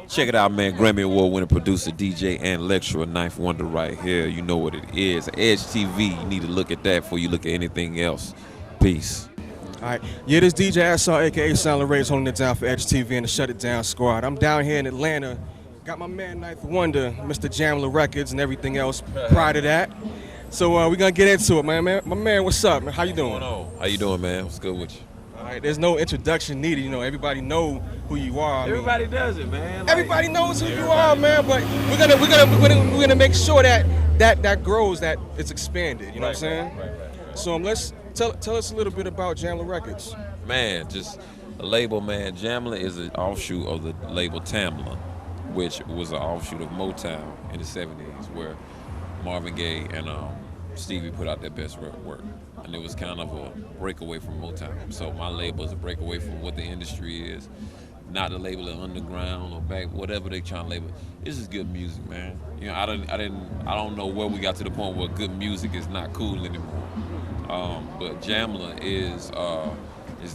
Check it out, man. Grammy Award winning producer, DJ, and lecturer, Ninth Wonder right here. You know what it is. Edge TV. You need to look at that before you look at anything else. Peace. All right. Yeah, this DJ SR, a.k.a. Silent Ray, is holding it down for Edge TV and the Shut It Down squad. I'm down here in Atlanta. Got my man Ninth Wonder, Mr. Jamla Records, and everything else prior to that. So we're going to get into it, man. My man, what's up, man? How you doing? How you doing, man? What's good with you? All right, there's no introduction needed. You know, everybody know who you are. Everybody does it, man. Everybody knows who you are, man. But we're gonna make sure that grows, that it's expanded. You know what I'm saying? Right. So let's tell us a little bit about Jamla Records. Man, just a label, man. Jamla is an offshoot of the label Tamla, which was an offshoot of Motown in the 70s, where Marvin Gaye and Stevie put out their best work. And it was kind of a breakaway from Motown. So my label is a breakaway from what the industry is. Not to label it underground or back, whatever they trying to label. It's just good music, man. You know, I don't know where we got to the point where good music is not cool anymore. But Jamla is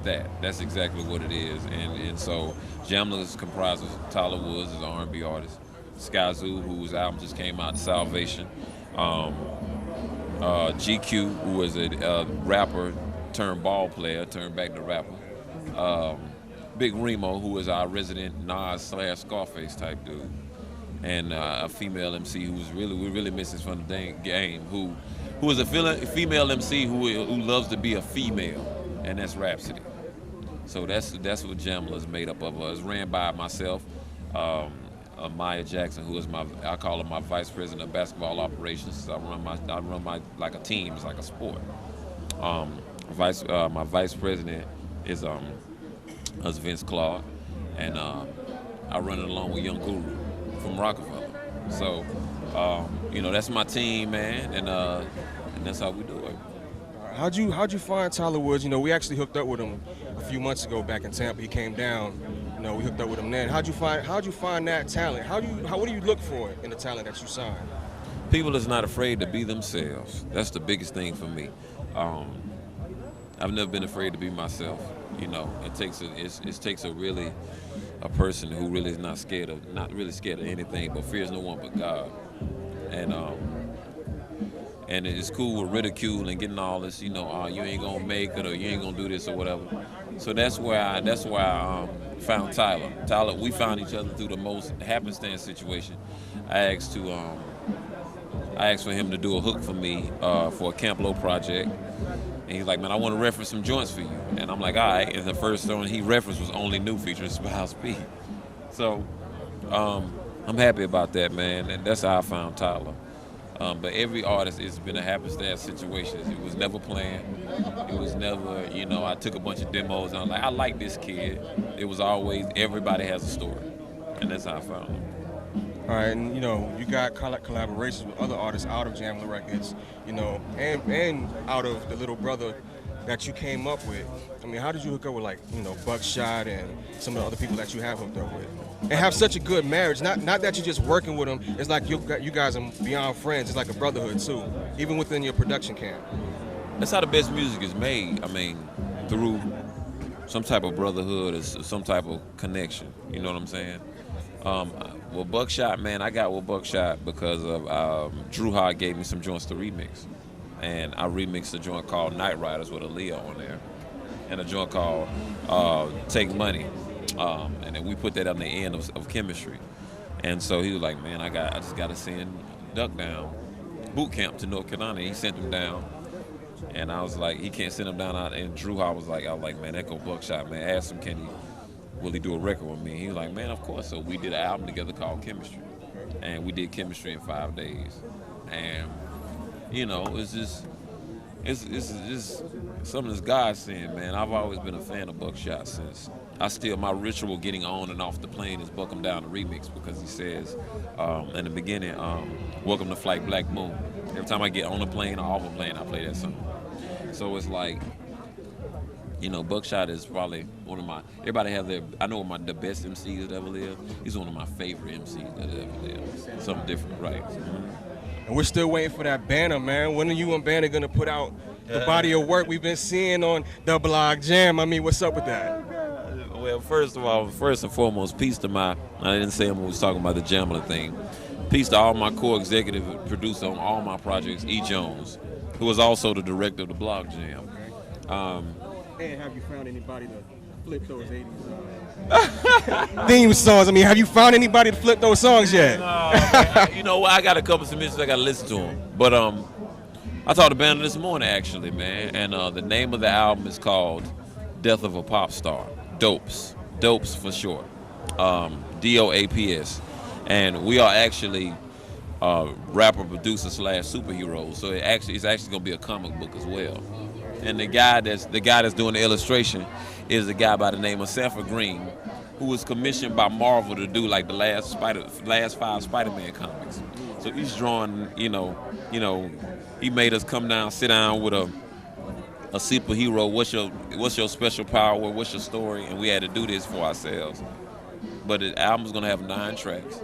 that. That's exactly what it is. And so Jamla is comprised of Tyler Woods, as an R&B artist, Skyzoo, whose album just came out, Salvation. GQ, who is a rapper turned ball player, turned back to rapper. Big Remo, who is our resident Nas/Scarface type dude. And a female MC we're really missing from the game, who is a female MC who loves to be a female, and that's Rhapsody. So that's what Jamla is made up of. It's ran by myself, Maya Jackson, who is I call her my vice president of basketball operations. I run my like a team, it's like a sport. My vice president is Vince Clark, and I run it along with Young Guru from Rockefeller. So that's my team, man, and that's how we do it. How'd you find Tyler Woods? You know, we actually hooked up with him a few months ago back in Tampa. He came down. You know, we hooked up with him then. How'd you find that talent? What do you look for in the talent that you sign? People is not afraid to be themselves. That's the biggest thing for me. I've never been afraid to be myself. You know, it takes a person who really is not really scared of anything, but fears no one but God. And it's cool with ridicule and getting all this, you ain't gonna make it, or you ain't gonna do this or whatever. So that's where I found Tyler. Tyler, we found each other through the most happenstance situation. I asked for him to do a hook for me for a Camp Low project. And he's like, man, I want to reference some joints for you. And I'm like, all right. And the first song he referenced was Only New featuring Spouse P. So I'm happy about that, man. And that's how I found Tyler. But every artist, it's been a happenstance situation. It was never planned. It was never, I took a bunch of demos and I was like, I like this kid. It was always, everybody has a story. And that's how I found him. All right, and you got collaborations with other artists out of Jamla Records, and out of the little brother that you came up with. I mean, how did you hook up with Buckshot and some of the other people that you have hooked up with, and have such a good marriage? Not that you're just working with them. It's like you guys are beyond friends. It's like a brotherhood too, even within your production camp. That's how the best music is made. I mean, through some type of brotherhood or some type of connection. You know what I'm saying? Well, Buckshot, man, I got with Buckshot because of Drew Hogg gave me some joints to remix. And I remixed a joint called Night Riders with Aaliyah on there. And a joint called Take Money. And then we put that on the end of Chemistry. And so he was like, man, I just got to send Duck down boot camp to North Carolina. He sent him down. And I was like, he can't send him down out. And Drew Hogg was like, man, that go Buckshot, man. Ask him, will he do a record with me? He was like, man, of course. So we did an album together called Chemistry. And we did Chemistry in 5 days. And, it's just something that's God sent, man. I've always been a fan of Buckshot since. My ritual getting on and off the plane is Buck 'em Down the remix, because he says in the beginning, welcome to Flight Black Moon. Every time I get on a plane or off a plane, I play that song. So it's like, Buckshot is probably one of the best MCs that ever lived. He's one of my favorite MCs that ever lived. Something different, right? Mm-hmm. And we're still waiting for that banner, man. When are you and Banner gonna put out the body of work we've been seeing on the Blog Jam? I mean, what's up with that? Well, first of all, first and foremost, peace to I didn't say him when we was talking about the Jamla thing. Peace to all my co-executive producer on all my projects, E. Jones, who was also the director of the Blog Jam. And have you found anybody to flip those 80s theme songs? I mean, have you found anybody to flip those songs yet? You know what? I got a couple submissions. I got to listen to them. But I talked to Banner this morning, actually, man. And the name of the album is called Death of a Pop Star. Dopes. Dopes for short. DOAPS. And we are actually rapper, producer / superheroes. So it's actually going to be a comic book as well. And the guy that's doing the illustration is a guy by the name of Sanford Green, who was commissioned by Marvel to do like the last 5 Spider-Man comics. So he's drawing, he made us come down, sit down with a superhero. What's your special power? What's your story? And we had to do this for ourselves. But the album's gonna have 9 tracks.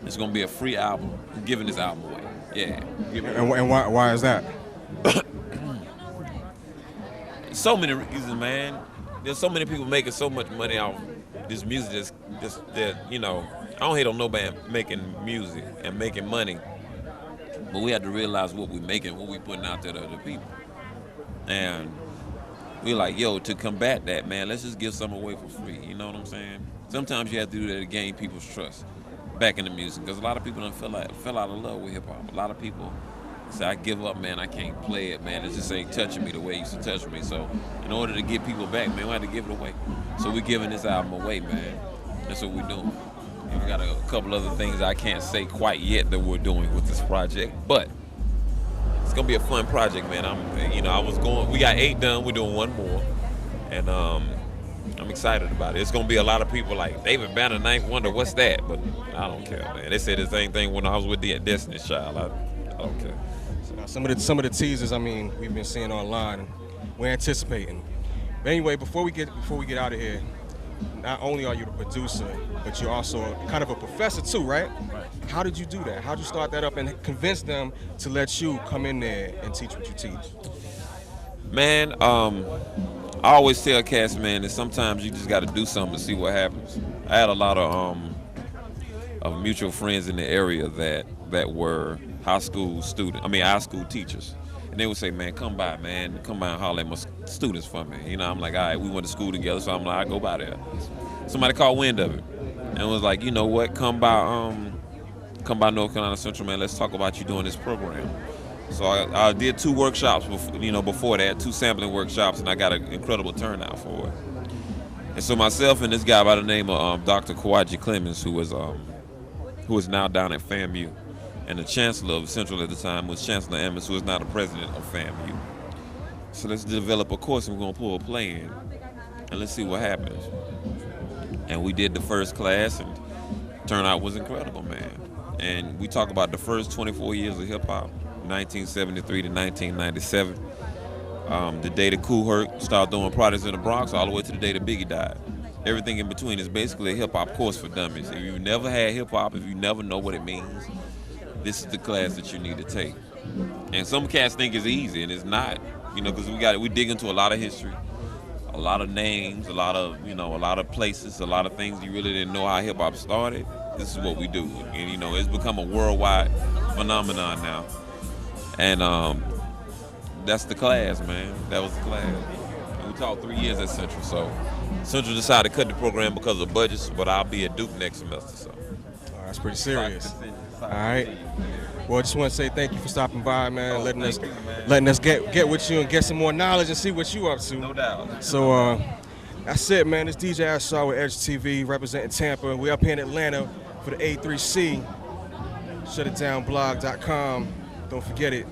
It's gonna be a free album. I'm giving this album away. Yeah. And why is that? So many reasons, man. There's so many people making so much money off this music. That I don't hate on nobody making music and making money, but we have to realize what we're making, what we're putting out there to other people. And we're like, yo, to combat that, man, let's just give some away for free. You know what I'm saying? Sometimes you have to do that to gain people's trust back in the music, because a lot of people don't fell out of love with hip hop. A lot of people say, I give up, man, I can't play it, man. It just ain't touching me the way it used to touch me. So in order to get people back, man, we have to give it away. So we're giving this album away, man. That's what we're doing. And we got a couple other things I can't say quite yet that we're doing with this project, but it's gonna be a fun project, man. We got 8 done, we're doing 1 more. And I'm excited about it. It's gonna be a lot of people like David Banner, Ninth Wonder, what's that? But I don't care, man. They said the same thing when I was with the Destiny's Child. I don't care. So now some of the teasers, I mean, we've been seeing online, and we're anticipating. But anyway, before we get out of here, not only are you the producer, but you're also kind of a professor too, right? Right. How did you do that? How did you start that up and convince them to let you come in there and teach what you teach? Man, I always tell cats, man, that sometimes you just got to do something to see what happens. I had a lot of mutual friends in the area that were high school teachers. And they would say, man, come by and holler at my students for me. I'm like, all right, we went to school together, so I'm like, I go by there. Somebody caught wind of it and was like, you know what, come by North Carolina Central, man, let's talk about you doing this program. So I did 2 workshops before that, 2 sampling workshops, and I got an incredible turnout for it. And so myself and this guy by the name of Dr. Kawaji Clemens, who is now down at FAMU, and the chancellor of Central at the time was Chancellor Emmons, who is now the president of FAMU. So let's develop a course, and we're gonna pull a play in, and let's see what happens. And we did the first class, and turnout was incredible, man. And we talk about the first 24 years of hip hop, 1973 to 1997. The day that Kool Herc started throwing projects in the Bronx, all the way to the day that Biggie died. Everything in between is basically a hip hop course for dummies. If you've never had hip hop, if you never know what it means, this is the class that you need to take. And some cats think it's easy, and it's not. Because we dig into a lot of history, a lot of names, a lot of places, a lot of things you really didn't know how hip hop started. This is what we do, and it's become a worldwide phenomenon now. And that's the class, man. That was the class. And we taught 3 years at Central, so Central decided to cut the program because of budgets, but I'll be at Duke next semester. So that's pretty serious. All right. Well, I just want to say thank you for stopping by, man. Letting us get with you and get some more knowledge and see what you up to. No doubt. So that's it, man. It's DJ Ashar with Edge TV representing Tampa. We up here in Atlanta for the A3C. ShutItDownBlog.com. Don't forget it.